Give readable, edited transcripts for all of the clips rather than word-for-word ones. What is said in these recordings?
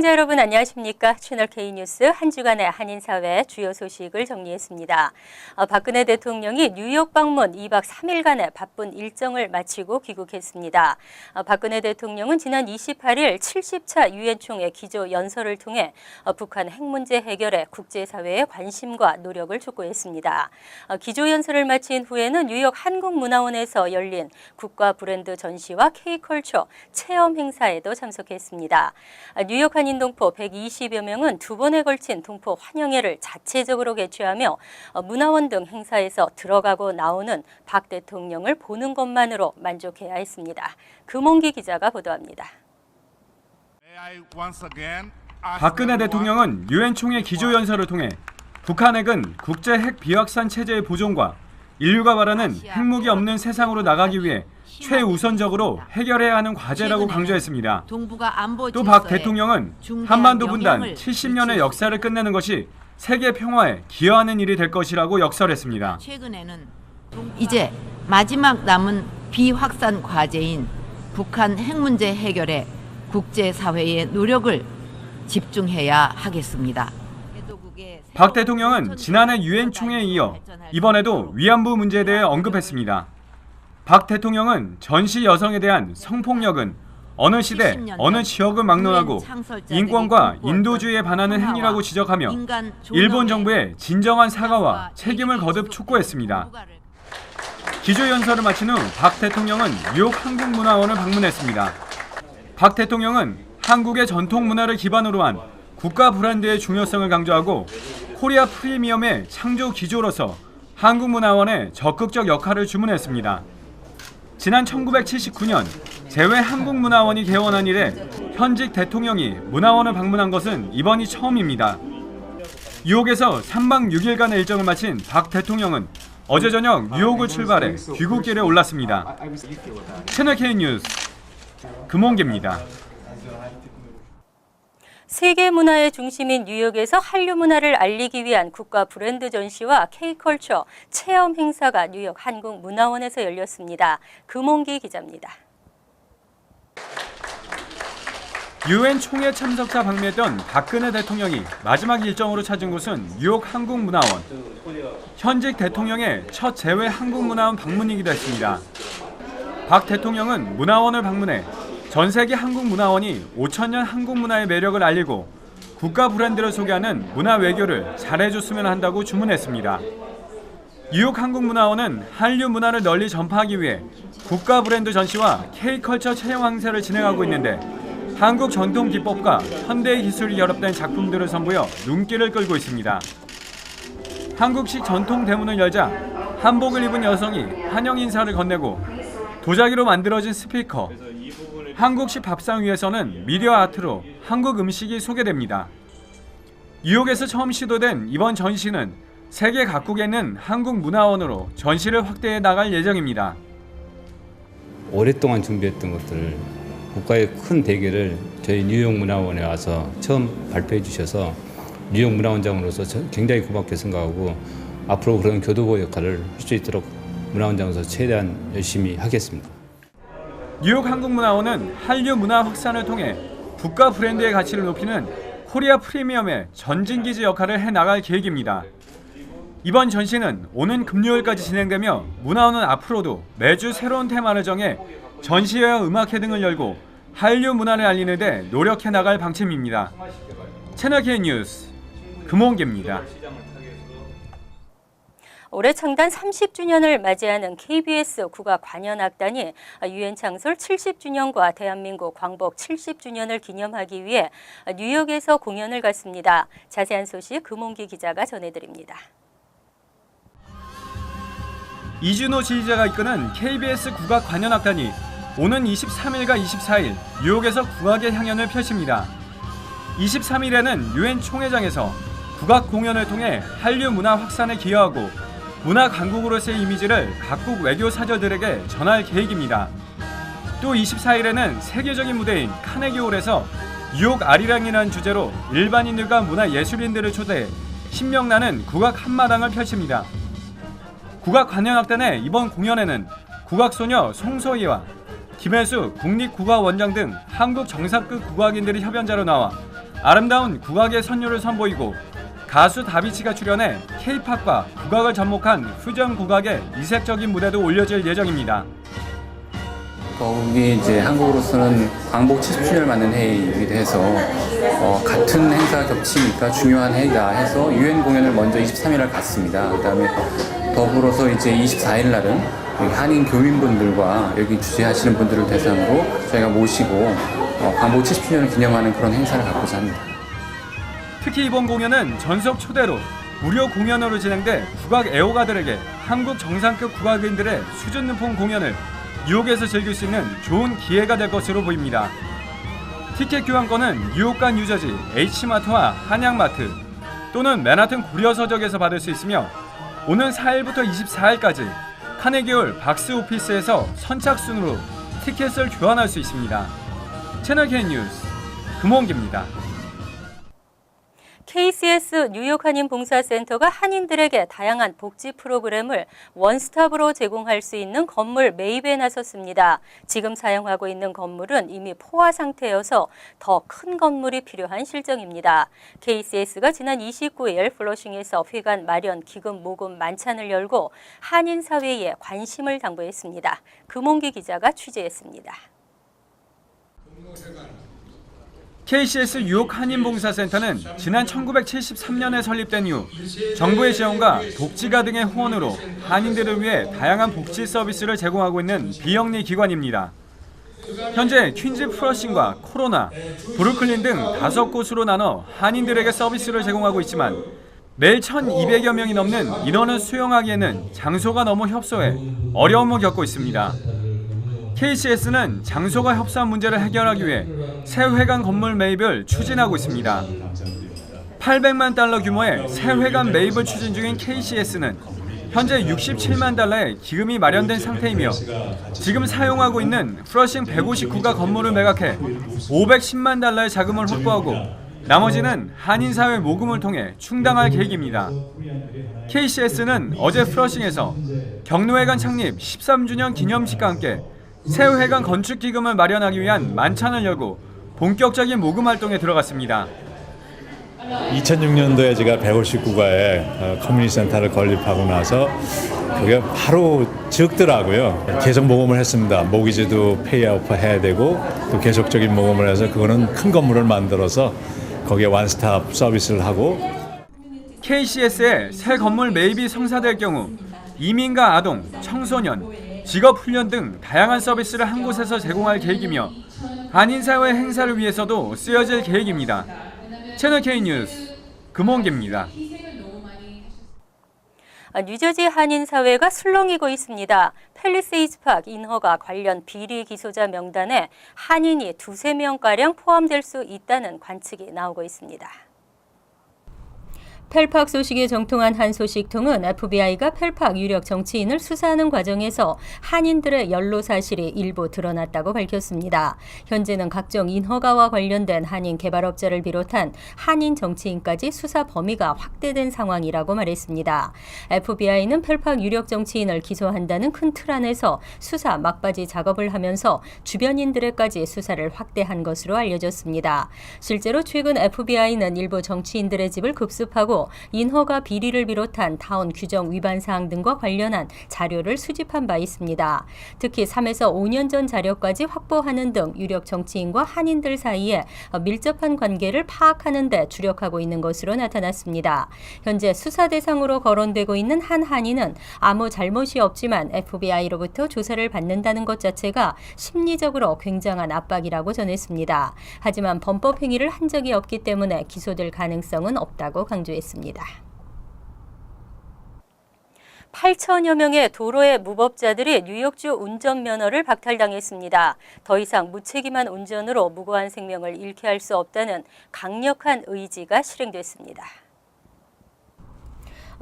시청자 여러분 안녕하십니까? 채널 K뉴스 한 주간의 한인사회 주요 소식을 정리했습니다. 박근혜 대통령이 뉴욕 방문 2박 3일간의 바쁜 일정을 마치고 귀국했습니다. 박근혜 대통령은 지난 28일 70차 유엔 총회 기조 연설을 통해 북한 핵 문제 해결에 국제사회의 관심과 노력을 촉구했습니다. 기조 연설을 마친 후에는 뉴욕 한국문화원에서 열린 국가 브랜드 전시와 K컬처 체험 행사에도 참석했습니다. 뉴욕 한인동포 120여 명은 두 번에 걸친 동포 환영회를 자체적으로 개최하며 문화원 등 행사에서 들어가고 나오는 박 대통령을 보는 것만으로 만족해야 했습니다. 금홍기 기자가 보도합니다. 박근혜 대통령은 유엔 총회 기조연설을 통해 북한 핵은 국제 핵 비확산 체제의 보존과 인류가 바라는 핵무기 없는 세상으로 나가기 위해 최우선적으로 해결해야 하는 과제라고 강조했습니다. 또 박 대통령은 한반도 분단 70년의 역사를 끝내는 것이 세계 평화에 기여하는 일이 될 것이라고 역설했습니다. 이제 마지막 남은 비확산 과제인 북한 핵 문제 해결에 국제사회의 노력을 집중해야 하겠습니다. 박 대통령은 지난해 유엔 총회에 이어 이번에도 위안부 문제에 대해 언급했습니다. 박 대통령은 전시 여성에 대한 성폭력은 어느 시대, 어느 지역을 막론하고 인권과 인도주의에 반하는 행위라고 지적하며 일본 정부의 진정한 사과와 책임을 거듭 촉구했습니다. 기조연설을 마친 후 박 대통령은 뉴욕 한국문화원을 방문했습니다. 박 대통령은 한국의 전통 문화를 기반으로 한 국가 브랜드의 중요성을 강조하고 코리아 프리미엄의 창조 기조로서 한국문화원에 적극적 역할을 주문했습니다. 지난 1979년 제외한국문화원이 개원한 이래 현직 대통령이 문화원을 방문한 것은 이번이 처음입니다. 뉴욕에서 3박 6일간의 일정을 마친 박 대통령은 어제 저녁 뉴욕을 출발해 귀국길에 올랐습니다. 채널 K뉴스 금홍기입니다. 세계 문화의 중심인 뉴욕에서 한류 문화를 알리기 위한 국가 브랜드 전시와 K컬처 체험 행사가 뉴욕 한국문화원에서 열렸습니다. 금홍기 기자입니다. 유엔 총회 참석자 방문했던 박근혜 대통령이 마지막 일정으로 찾은 곳은 뉴욕 한국문화원. 현직 대통령의 첫 재외 한국문화원 방문이기도 했습니다. 박 대통령은 문화원을 방문해 전 세계 한국문화원이 5천년 한국문화의 매력을 알리고 국가 브랜드를 소개하는 문화 외교를 잘해줬으면 한다고 주문했습니다. 뉴욕 한국문화원은 한류 문화를 널리 전파하기 위해 국가 브랜드 전시와 K컬처 체험 행사를 진행하고 있는데 한국 전통 기법과 현대의 기술이 결합된 작품들을 선보여 눈길을 끌고 있습니다. 한국식 전통 대문을 열자 한복을 입은 여성이 환영 인사를 건네고 도자기로 만들어진 스피커, 한국식 밥상 위에서는 미디어 아트로 한국 음식이 소개됩니다. 뉴욕에서 처음 시도된 이번 전시는 세계 각국에 있는 한국문화원으로 전시를 확대해 나갈 예정입니다. 오랫동안 준비했던 것들을 국가의 큰 대계를 저희 뉴욕 문화원에 와서 처음 발표해 주셔서 뉴욕 문화원장으로서 굉장히 고맙게 생각하고 앞으로 그런 교도보 역할을 할 수 있도록 문화원장으로서 최대한 열심히 하겠습니다. 뉴욕 한국문화원은 한류 문화 확산을 통해 국가 브랜드의 가치를 높이는 코리아 프리미엄의 전진기지 역할을 해나갈 계획입니다. 이번 전시는 오는 금요일까지 진행되며 문화원은 앞으로도 매주 새로운 테마를 정해 전시회와 음악회 등을 열고 한류 문화를 알리는 데 노력해 나갈 방침입니다. 채널 K뉴스 금홍기입니다. 올해 창단 30주년을 맞이하는 KBS 국악관현악단이 유엔 창설 70주년과 대한민국 광복 70주년을 기념하기 위해 뉴욕에서 공연을 갖습니다. 자세한 소식 금홍기 기자가 전해드립니다. 이준호 지휘자가 이끄는 KBS 국악관현악단이 오는 23일과 24일 뉴욕에서 국악의 향연을 펼칩니다. 23일에는 유엔 총회장에서 국악 공연을 통해 한류 문화 확산에 기여하고 문화 강국으로서의 이미지를 각국 외교 사절들에게 전할 계획입니다. 또 24일에는 세계적인 무대인 카네기홀에서 뉴욕 아리랑이라는 주제로 일반인들과 문화예술인들을 초대해 신명나는 국악 한마당을 펼칩니다. 국악관현악단의 이번 공연에는 국악소녀 송소희와 김혜수 국립국악원장 등 한국 정상급 국악인들이 협연자로 나와 아름다운 국악의 선율을 선보이고 가수 다비치가 출연해 K-팝과 국악을 접목한 퓨전 국악의 이색적인 무대도 올려질 예정입니다. 더욱이 이제 한국으로서는 광복 70주년을 맞는 해이기도 해서 같은 행사가 겹치니까 중요한 해이다 해서 유엔 공연을 먼저 23일날 갔습니다. 그다음에 더불어서 이제 24일 날은 여기 한인 교민분들과 여기 주재하시는 분들을 대상으로 저희가 모시고 광복 70주년을 기념하는 그런 행사를 갖고자 합니다. 특히 이번 공연은 전석 초대로 무료 공연으로 진행돼 국악 애호가들에게 한국 정상급 국악인들의 수준 높은 공연을 뉴욕에서 즐길 수 있는 좋은 기회가 될 것으로 보입니다. 티켓 교환권은 뉴욕과 뉴저지 H마트와 한양마트 또는 맨하튼 고려서적에서 받을 수 있으며 오는 4일부터 24일까지 카네기홀 박스 오피스에서 선착순으로 티켓을 교환할 수 있습니다. 채널 K 뉴스 금원기입니다. KCS 뉴욕 한인 봉사센터가 한인들에게 다양한 복지 프로그램을 원스톱으로 제공할 수 있는 건물 매입에 나섰습니다. 지금 사용하고 있는 건물은 이미 포화 상태여서 더 큰 건물이 필요한 실정입니다. KCS가 지난 29일 플러싱에서 회관 마련 기금 모금 만찬을 열고 한인 사회에 관심을 당부했습니다. 금홍기 기자가 취재했습니다. KCS 뉴욕 한인봉사센터는 지난 1973년에 설립된 이후 정부의 지원과 독지가 등의 후원으로 한인들을 위해 다양한 복지 서비스를 제공하고 있는 비영리 기관입니다. 현재 퀸즈 플러싱과 코로나, 브루클린 등 5곳으로 나눠 한인들에게 서비스를 제공하고 있지만 매일 1,200여 명이 넘는 인원을 수용하기에는 장소가 너무 협소해 어려움을 겪고 있습니다. KCS는 장소가 협소한 문제를 해결하기 위해 새 회관 건물 매입을 추진하고 있습니다. $800만 규모의 새 회관 매입을 추진 중인 KCS는 현재 $67만 의 기금이 마련된 상태이며 지금 사용하고 있는 플러싱 159가 건물을 매각해 $510만 의 자금을 확보하고 나머지는 한인사회 모금을 통해 충당할 계획입니다. KCS는 어제 플러싱에서 경로회관 창립 13주년 기념식과 함께 새 회관 건축 기금을 마련하기 위한 만찬을 열고 본격적인 모금 활동에 들어갔습니다. 2006년도에 제가 159가에 커뮤니티 센터를 건립하고 나서 그게 바로 적더라고요. 계속 모금을 했습니다. 모기지도 페이아웃 해야 되고 또 계속적인 모금을 해서 그거는 큰 건물을 만들어서 거기에 원스톱 서비스를 하고 KCS의 새 건물 매입이 성사될 경우 이민과 아동, 청소년, 직업훈련 등 다양한 서비스를 한 곳에서 제공할 계획이며 한인사회 행사를 위해서도 쓰여질 계획입니다. 채널 K 뉴스 금홍기입니다. 뉴저지 한인사회가 술렁이고 있습니다. 팰리세이드 파크 인허가 관련 비리 기소자 명단에 한인이 2~3명가량 포함될 수 있다는 관측이 나오고 있습니다. 펠팍 소식에 정통한 한 소식통은 FBI가 펠팍 유력 정치인을 수사하는 과정에서 한인들의 연루 사실이 일부 드러났다고 밝혔습니다. 현재는 각종 인허가와 관련된 한인 개발업자를 비롯한 한인 정치인까지 수사 범위가 확대된 상황이라고 말했습니다. FBI는 펠팍 유력 정치인을 기소한다는 큰 틀 안에서 수사 막바지 작업을 하면서 주변인들에까지 수사를 확대한 것으로 알려졌습니다. 실제로 최근 FBI는 일부 정치인들의 집을 급습하고 인허가 비리를 비롯한 타운 규정 위반 사항 등과 관련한 자료를 수집한 바 있습니다. 특히 3에서 5년 전 자료까지 확보하는 등 유력 정치인과 한인들 사이에 밀접한 관계를 파악하는 데 주력하고 있는 것으로 나타났습니다. 현재 수사 대상으로 거론되고 있는 한 한인은 아무 잘못이 없지만 FBI로부터 조사를 받는다는 것 자체가 심리적으로 굉장한 압박이라고 전했습니다. 하지만 범법 행위를 한 적이 없기 때문에 기소될 가능성은 없다고 강조했습니다. 8천여 명의 도로의 무법자들이 뉴욕주 운전면허를 박탈당했습니다. 더 이상 무책임한 운전으로 무고한 생명을 잃게 할 수 없다는 강력한 의지가 실행됐습니다.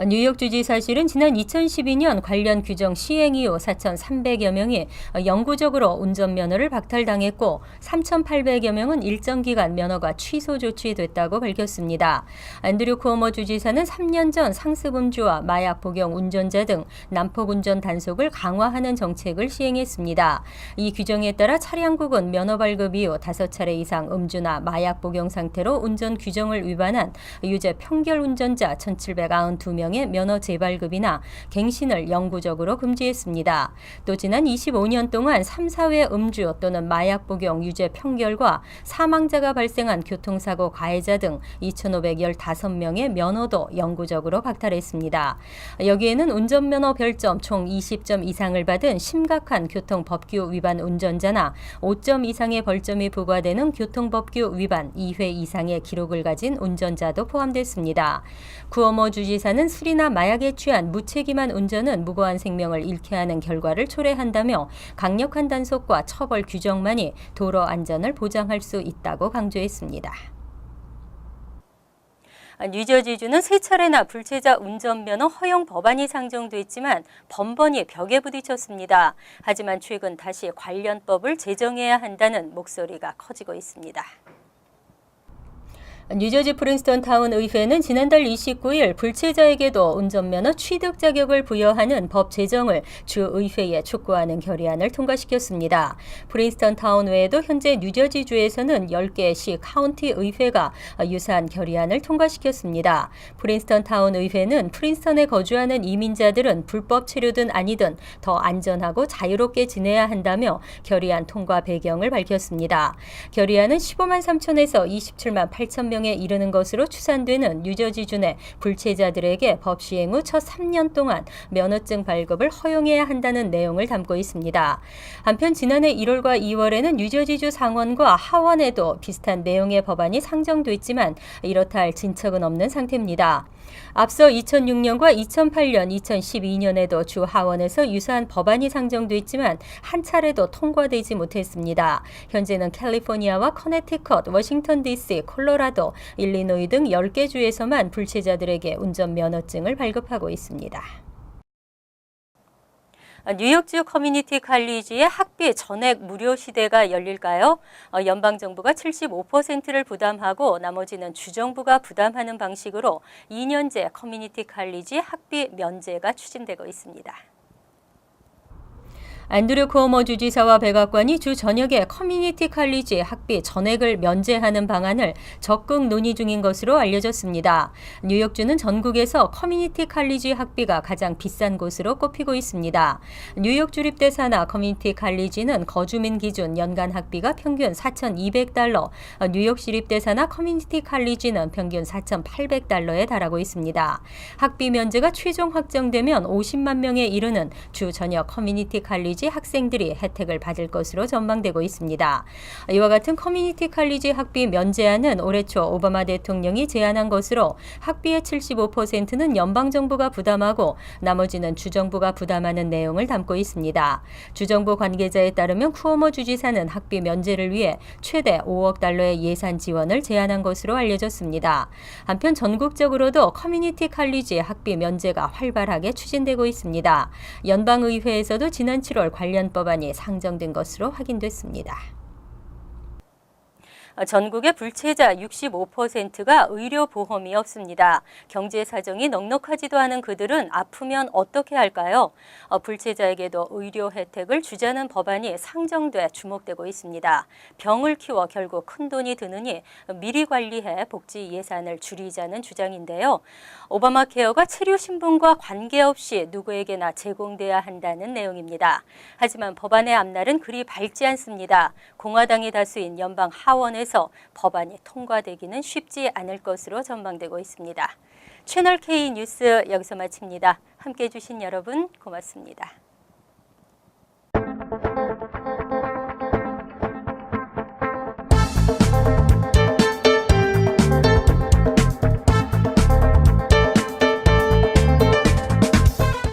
뉴욕 주지사실은 지난 2012년 관련 규정 시행 이후 4,300여 명이 영구적으로 운전면허를 박탈당했고 3,800여 명은 일정 기간 면허가 취소 조치됐다고 밝혔습니다. 앤드류 쿠오모 주지사는 3년 전 상습음주와 마약 복용 운전자 등 난폭 운전 단속을 강화하는 정책을 시행했습니다. 이 규정에 따라 차량국은 면허 발급 이후 5차례 이상 음주나 마약 복용 상태로 운전 규정을 위반한 유죄 평결 운전자 1,792명의 면허 재발급이나 갱신을 영구적으로 금지했습니다. 또 지난 25년 동안 3, 4회 음주 또는 마약 복용 유죄 평결과 사망자가 발생한 교통사고 가해자 등 2,515명의 면허도 영구적으로 박탈했습니다. 여기에는 운전면허 별점 총 20점 이상을 받은 심각한 교통법규 위반 운전자나 5점 이상의 벌점이 부과되는 교통법규 위반 2회 이상의 기록을 가진 운전자도 포함됐습니다. 쿠오모 주지사는 술이나 마약에 취한 무책임한 운전은 무고한 생명을 잃게 하는 결과를 초래한다며 강력한 단속과 처벌 규정만이 도로 안전을 보장할 수 있다고 강조했습니다. 뉴저지주는 세 차례나 불체자 운전면허 허용 법안이 상정됐지만 번번이 벽에 부딪혔습니다. 하지만 최근 다시 관련법을 제정해야 한다는 목소리가 커지고 있습니다. 뉴저지 프린스턴 타운 의회는 지난달 29일 불체자에게도 운전면허 취득 자격을 부여하는 법 제정을 주 의회에 촉구하는 결의안을 통과시켰습니다. 프린스턴 타운 외에도 현재 뉴저지주에서는 10개의 시 카운티 의회가 유사한 결의안을 통과시켰습니다. 프린스턴 타운 의회는 프린스턴에 거주하는 이민자들은 불법 체류든 아니든 더 안전하고 자유롭게 지내야 한다며 결의안 통과 배경을 밝혔습니다. 결의안은 15만 3천에서 27만 8천 명에 이르는 것으로 추산되는 뉴저지주 내 불체자들에게 법 시행 후 첫 3년 동안 면허증 발급을 허용해야 한다는 내용을 담고 있습니다. 한편 지난해 1월과 2월에는 뉴저지주 상원과 하원에도 비슷한 내용의 법안이 상정됐지만 이렇다 할 진척은 없는 상태입니다. 앞서 2006년과 2008년, 2012년에도 주 하원에서 유사한 법안이 상정됐지만 한 차례도 통과되지 못했습니다. 현재는 캘리포니아와 커네티컷, 워싱턴 DC, 콜로라도, 일리노이 등 10개 주에서만 불체자들에게 운전면허증을 발급하고 있습니다. 뉴욕주 커뮤니티 칼리지의 학비 전액 무료 시대가 열릴까요? 연방정부가 75%를 부담하고 나머지는 주정부가 부담하는 방식으로 2년제 커뮤니티 칼리지 학비 면제가 추진되고 있습니다. 앤드류 쿠오모 주지사와 백악관이 주 저녁에 커뮤니티 칼리지 학비 전액을 면제하는 방안을 적극 논의 중인 것으로 알려졌습니다. 뉴욕주는 전국에서 커뮤니티 칼리지 학비가 가장 비싼 곳으로 꼽히고 있습니다. 뉴욕 주립대사나 커뮤니티 칼리지는 거주민 기준 연간 학비가 평균 4,200달러, 뉴욕 시립대사나 커뮤니티 칼리지는 평균 4,800달러에 달하고 있습니다. 학비 면제가 최종 확정되면 50만 명에 이르는 주 전역 커뮤니티 칼리지 학생들이 혜택을 받을 것으로 전망되고 있습니다. 이와 같은 커뮤니티 칼리지 학비 면제안은 올해 초 오바마 대통령이 제안한 것으로 학비의 75%는 연방정부가 부담하고 나머지는 주정부가 부담하는 내용을 담고 있습니다. 주정부 관계자에 따르면 쿠오모 주지사는 학비 면제를 위해 최대 5억 달러의 예산 지원을 제안한 것으로 알려졌습니다. 한편 전국적으로도 커뮤니티 칼리지 학비 면제가 활발하게 추진되고 있습니다. 연방의회에서도 지난 7월 관련 법안이 상정된 것으로 확인됐습니다. 전국의 불체자 65%가 의료보험이 없습니다. 경제 사정이 넉넉하지도 않은 그들은 아프면 어떻게 할까요? 불체자에게도 의료 혜택을 주자는 법안이 상정돼 주목되고 있습니다. 병을 키워 결국 큰돈이 드느니 미리 관리해 복지 예산을 줄이자는 주장인데요. 오바마 케어가 체류 신분과 관계없이 누구에게나 제공돼야 한다는 내용입니다. 하지만 법안의 앞날은 그리 밝지 않습니다. 공화당이 다수인 연방 하원에서 법안이 통과되기는 쉽지 않을 것으로 전망되고 있습니다. 채널 K 뉴스 여기서 마칩니다. 함께해 주신 여러분 고맙습니다.